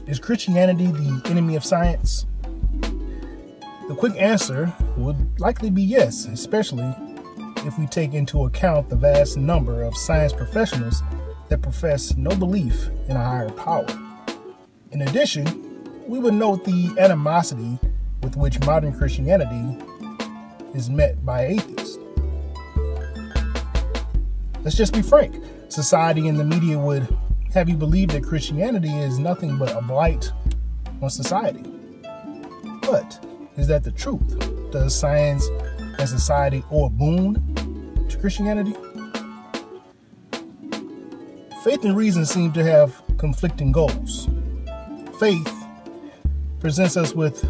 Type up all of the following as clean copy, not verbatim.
Is Christianity the enemy of science? The quick answer would likely be yes, especially if we take into account the vast number of science professionals that profess no belief in a higher power. In addition, we would note the animosity with which modern Christianity is met by atheists. Let's just be frank. Society and the media would have you believe that Christianity is nothing but a blight on society. But is that the truth? Does science and society owe a boon to Christianity? Faith and reason seem to have conflicting goals. Faith presents us with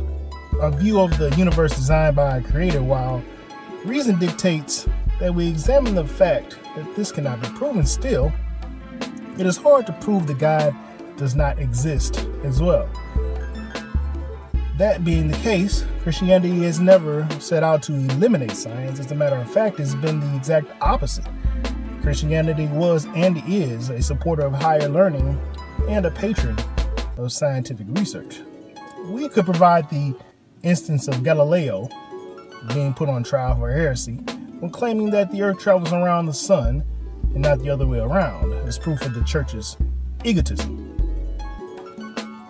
a view of the universe designed by a creator, while reason dictates that we examine the fact that this cannot be proven. Still, it is hard to prove that God does not exist as well. That being the case, Christianity has never set out to eliminate science. As a matter of fact, it's been the exact opposite. Christianity was and is a supporter of higher learning and a patron of scientific research. We could provide the instance of Galileo being put on trial for heresy when claiming that the earth travels around the sun and not the other way around, as proof of the church's egotism.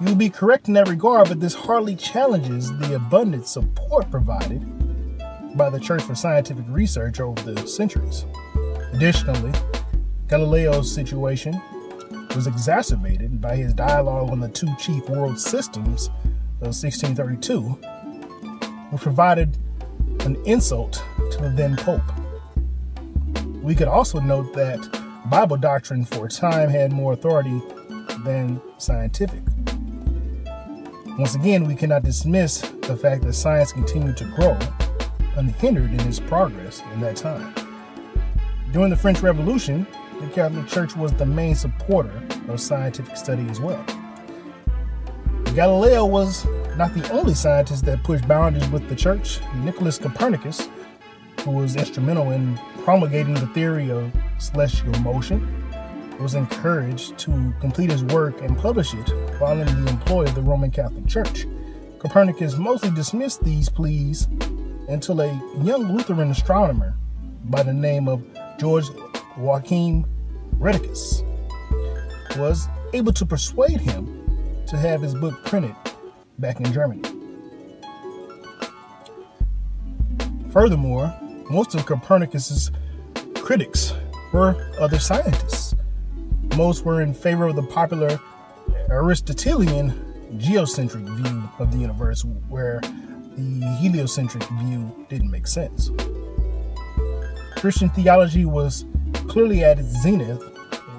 You would be correct in that regard, but this hardly challenges the abundant support provided by the church for scientific research over the centuries. Additionally, Galileo's situation was exacerbated by his dialogue on the two chief world systems of 1632, which provided an insult to the then Pope. We could also note that Bible doctrine for a time had more authority than scientific. Once again, we cannot dismiss the fact that science continued to grow unhindered in its progress in that time. During the French Revolution, the Catholic Church was the main supporter of scientific study as well. Galileo was not the only scientist that pushed boundaries with the church. Nicholas Copernicus, who was instrumental in promulgating the theory of celestial motion, was encouraged to complete his work and publish it while in the employ of the Roman Catholic Church. Copernicus mostly dismissed these pleas until a young Lutheran astronomer by the name of George Joachim Redicus was able to persuade him to have his book printed back in Germany. Furthermore, most of Copernicus's critics were other scientists. Most were in favor of the popular Aristotelian geocentric view of the universe, where the heliocentric view didn't make sense. Christian theology was clearly at its zenith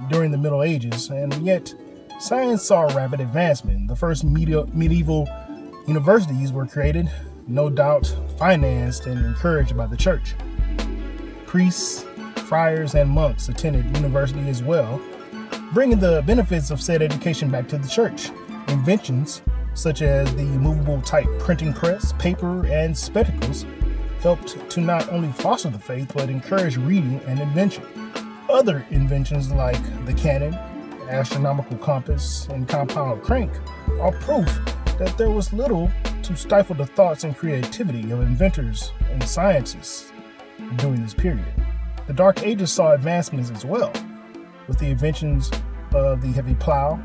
during the Middle Ages, and yet science saw rapid advancement. The first medieval universities were created, no doubt financed and encouraged by the church. Priests, friars, and monks attended university as well, bringing the benefits of said education back to the church. Inventions such as the movable type printing press, paper, and spectacles helped to not only foster the faith, but encourage reading and invention. Other inventions like the cannon, astronomical compass, and compound crank are proof that there was little to stifle the thoughts and creativity of inventors and scientists during this period. The Dark Ages saw advancements as well, with the inventions of the heavy plow,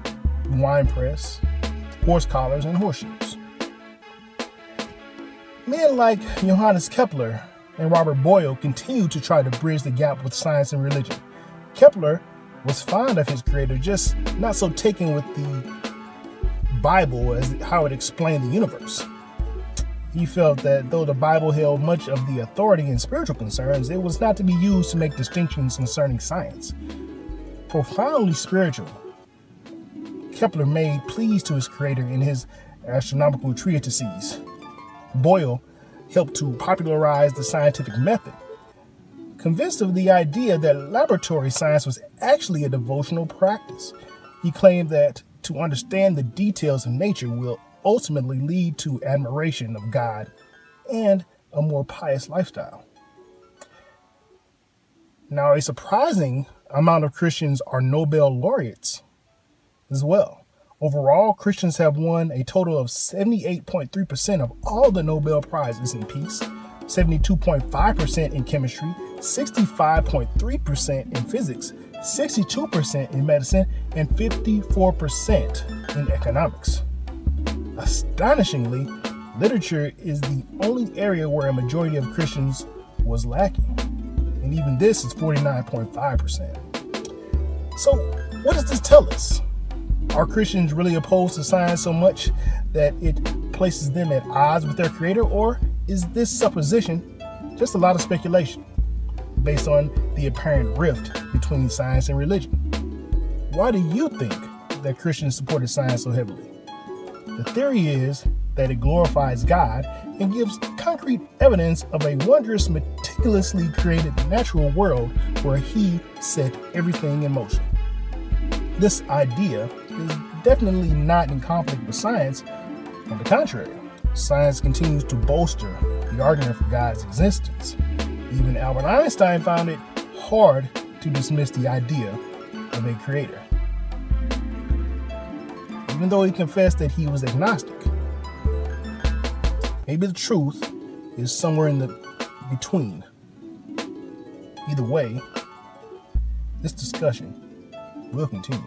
wine press, horse collars, and horseshoes. Men like Johannes Kepler and Robert Boyle continued to try to bridge the gap with science and religion. Kepler was fond of his creator, just not so taken with the Bible as how it explained the universe. He felt that though the Bible held much of the authority in spiritual concerns, it was not to be used to make distinctions concerning science. Profoundly spiritual, Kepler made pleas to his creator in his astronomical treatises. Boyle helped to popularize the scientific method. Convinced of the idea that laboratory science was actually a devotional practice, he claimed that to understand the details of nature will ultimately lead to admiration of God and a more pious lifestyle. Now, a surprising amount of Christians are Nobel laureates as well. Overall, Christians have won a total of 78.3% of all the Nobel Prizes in peace, 72.5% in chemistry, 65.3% in physics, 62% in medicine, and 54% in economics. Astonishingly, literature is the only area where a majority of Christians was lacking, and even this is 49.5%. So, what does this tell us? Are Christians really opposed to science so much that it places them at odds with their Creator, or is this supposition just a lot of speculation based on the apparent rift between science and religion? Why do you think that Christians supported science so heavily? The theory is that it glorifies God and gives concrete evidence of a wondrous, meticulously created natural world where He set everything in motion. This idea is definitely not in conflict with science. On the contrary, science continues to bolster the argument for God's existence. Even Albert Einstein found it hard to dismiss the idea of a creator, even though he confessed that he was agnostic. Maybe the truth is somewhere in the between. Either way, this discussion will continue.